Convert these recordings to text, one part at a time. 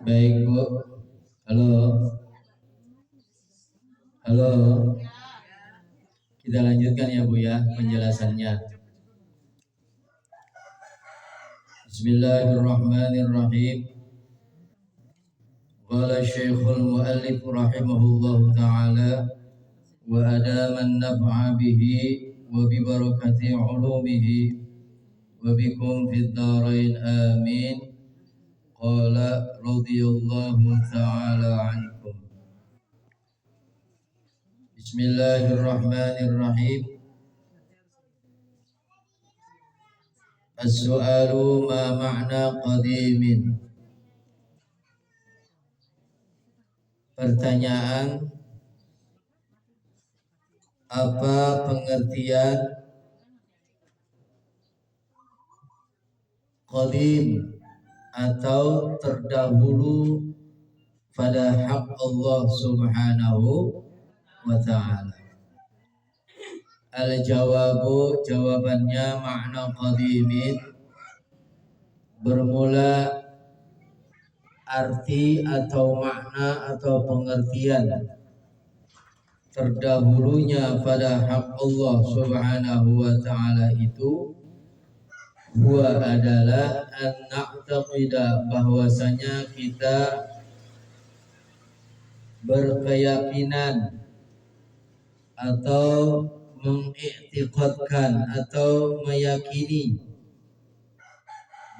Baik Bu. Halo. Halo. Kita lanjutkan ya Bu ya penjelasannya. Bismillahirrahmanirrahim. Qala Syekhul Muallif rahimahullahu taala wa adama an-naf'a bihi wa bi barakati 'ulumihi wa bikum fid dharain amin. Qala radhiyallahu taala ankum. Bismillahirrahmanirrahim. As-su'alu ma ma'na qadimin. Pertanyaan, apa pengertian qadim atau terdahulu pada hak Allah Subhanahu wa ta'ala? Al-jawabu, jawabannya, makna qadimin bermula arti atau makna atau pengertian terdahulunya pada hak Allah Subhanahu wa ta'ala itu huwa adalah an na'taqida, bahwasanya kita berkeyakinan atau mengiktikadkan atau meyakini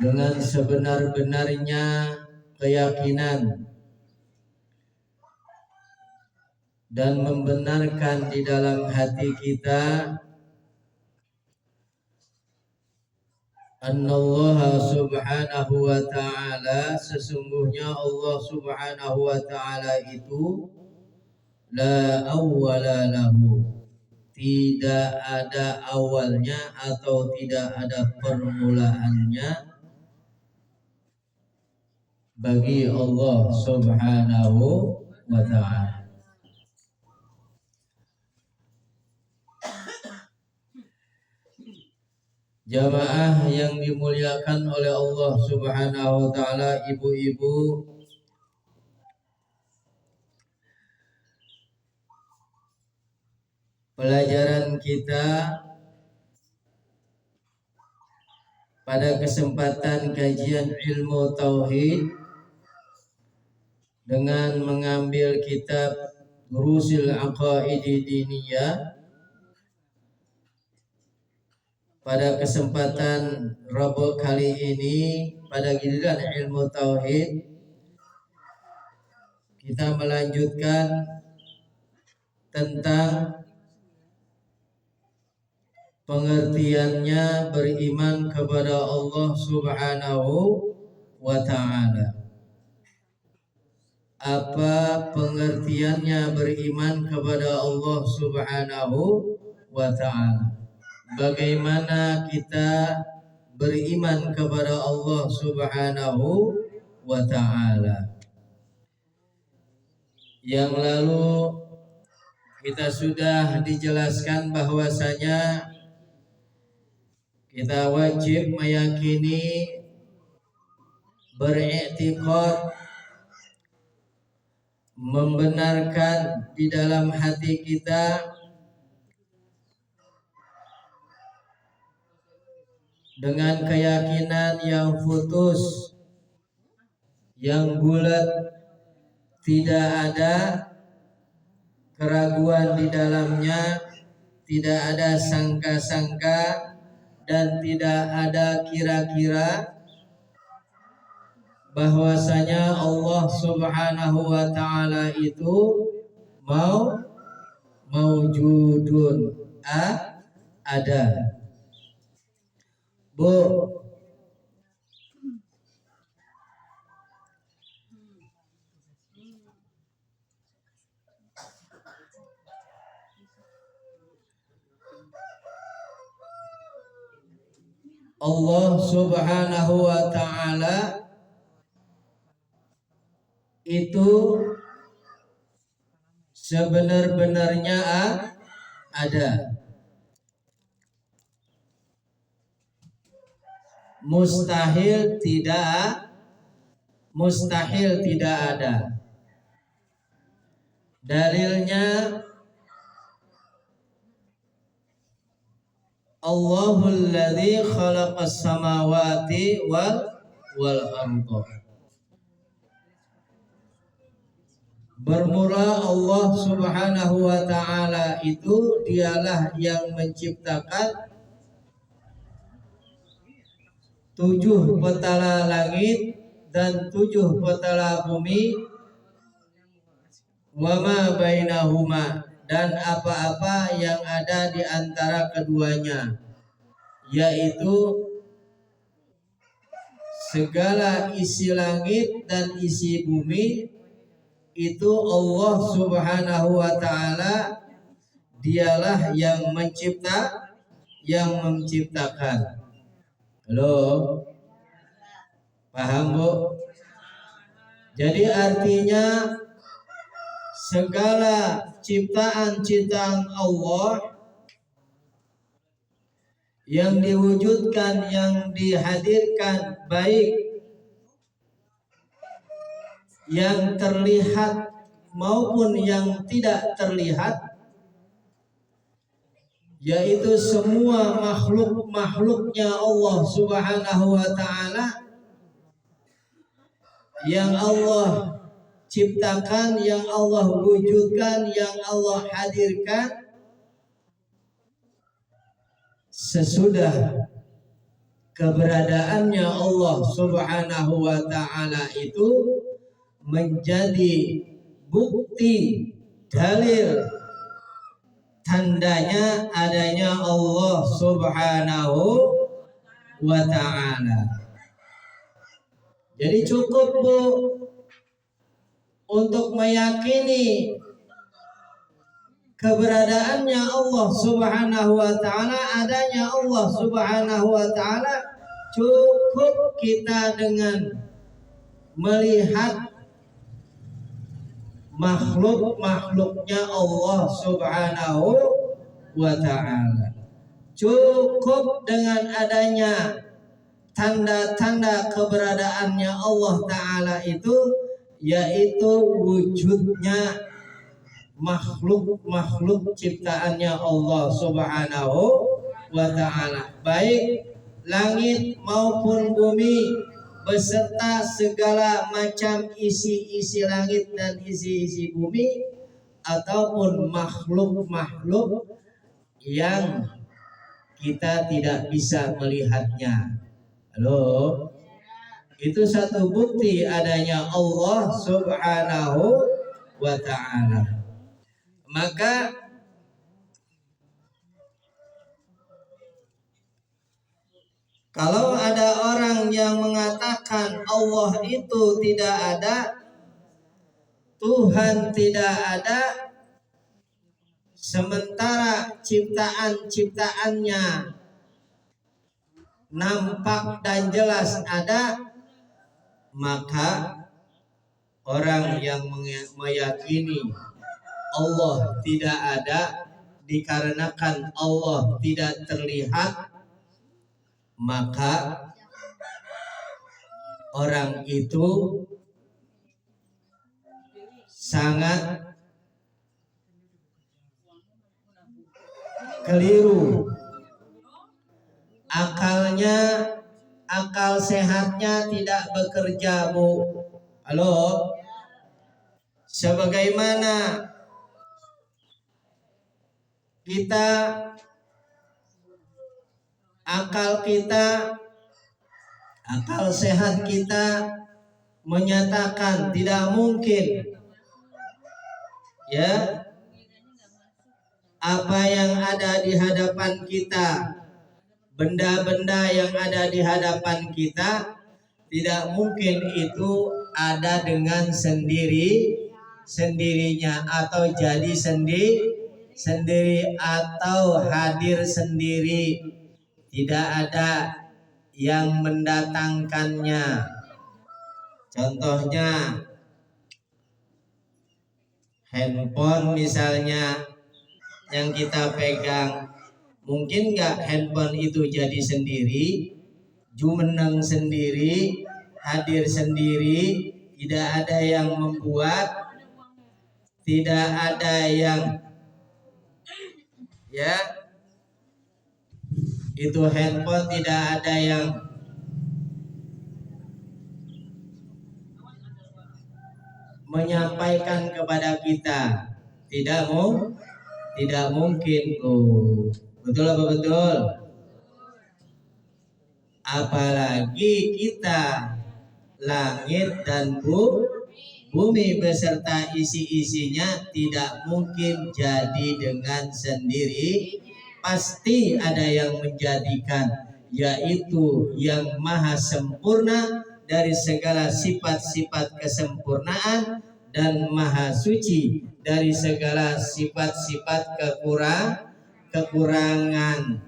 dengan sebenar-benarnya keyakinan dan membenarkan di dalam hati kita annallaha subhanahu wa ta'ala, sesungguhnya Allah subhanahu wa ta'ala itu la awwala lahu, tidak ada awalnya atau tidak ada permulaannya bagi Allah Subhanahu wa ta'ala. Jamaah yang dimuliakan oleh Allah Subhanahu wa ta'ala, ibu-ibu, pelajaran kita pada kesempatan kajian ilmu tauhid dengan mengambil kitab Durusil Aqaidi Diniyah, pada kesempatan Rabu kali ini pada giliran ilmu tauhid kita melanjutkan tentang pengertiannya beriman kepada Allah Subhanahu wa ta'ala. Apa pengertiannya beriman kepada Allah Subhanahu wa ta'ala? Bagaimana kita beriman kepada Allah Subhanahu wa ta'ala? Yang lalu kita sudah dijelaskan bahwasanya kita wajib meyakini, beriktikad, membenarkan di dalam hati kita dengan keyakinan yang futus, yang bulat, tidak ada keraguan di dalamnya, tidak ada sangka-sangka dan tidak ada kira-kira, bahwasanya Allah Subhanahu wa ta'ala itu maujudun, ada. Bu, Allah Subhanahu wa ta'ala itu sebenar-benarnya ada. Mustahil tidak mustahil tidak ada. Dalilnya Allahul ladzi khalaqas samawati wal arda. Bermula Allah Subhanahu wa ta'ala itu dialah yang menciptakan 7 petala langit dan 7 petala bumi, wama bainahuma, dan apa-apa yang ada di antara keduanya, yaitu segala isi langit dan isi bumi. Itu Allah Subhanahu wa ta'ala dialah yang menciptakan. Halo, paham Bu? Jadi artinya segala ciptaan-ciptaan Allah yang diwujudkan, yang dihadirkan, baik yang terlihat maupun yang tidak terlihat, yaitu semua makhluknya Allah Subhanahu wa ta'ala yang Allah ciptakan, yang Allah wujudkan, yang Allah hadirkan sesudah keberadaannya Allah Subhanahu wa ta'ala itu menjadi bukti, dalil, tandanya adanya Allah Subhanahu wa ta'ala. Jadi cukup Bu untuk meyakini keberadaannya Allah Subhanahu wa ta'ala, adanya Allah Subhanahu wa ta'ala, cukup kita dengan melihat makhluknya Allah Subhanahu wa ta'ala. Cukup dengan adanya tanda-tanda keberadaannya Allah ta'ala itu, yaitu wujudnya makhluk ciptaannya Allah Subhanahu wa ta'ala, baik langit maupun bumi beserta segala macam isi-isi langit dan isi-isi bumi, ataupun makhluk yang kita tidak bisa melihatnya. Halo, itu satu bukti adanya Allah Subhanahu wa ta'ala. Maka kalau ada orang yang mengatakan Allah itu tidak ada, Tuhan tidak ada, sementara ciptaan-ciptaannya nampak dan jelas ada, maka orang yang meyakini Allah tidak ada dikarenakan Allah tidak terlihat, maka orang itu sangat keliru. Akal sehatnya tidak bekerja Bu. Halo, sebagaimana akal sehat kita menyatakan tidak mungkin ya apa yang ada di hadapan kita, benda-benda yang ada di hadapan kita, tidak mungkin itu ada dengan sendirinya atau jadi sendiri atau hadir sendiri. Tidak ada yang mendatangkannya. Contohnya handphone misalnya yang kita pegang, mungkin nggak handphone itu jadi sendiri, jumeneng sendiri, hadir sendiri, tidak ada yang membuat, tidak ada yang ya itu handphone, tidak ada yang menyampaikan kepada kita, tidak mungkin. Betul apa betul? Apalagi kita langit dan bumi beserta isi-isinya tidak mungkin jadi dengan sendiri, pasti ada yang menjadikan, yaitu yang maha sempurna dari segala sifat-sifat kesempurnaan dan maha suci dari segala sifat-sifat kekurangan,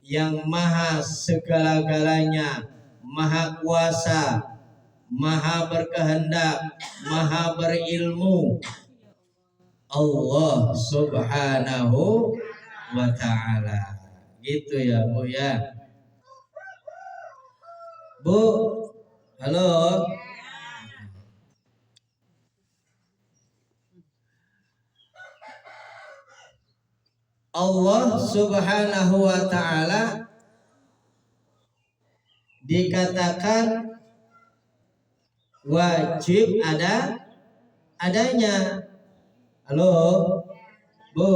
yang maha segala-galanya, maha kuasa, maha berkehendak, maha berilmu, Allah subhanahu wa ta'ala. Gitu ya Bu ya. Bu, halo. Allah subhanahu wa ta'ala dikatakan wajib adanya. Halo Bu,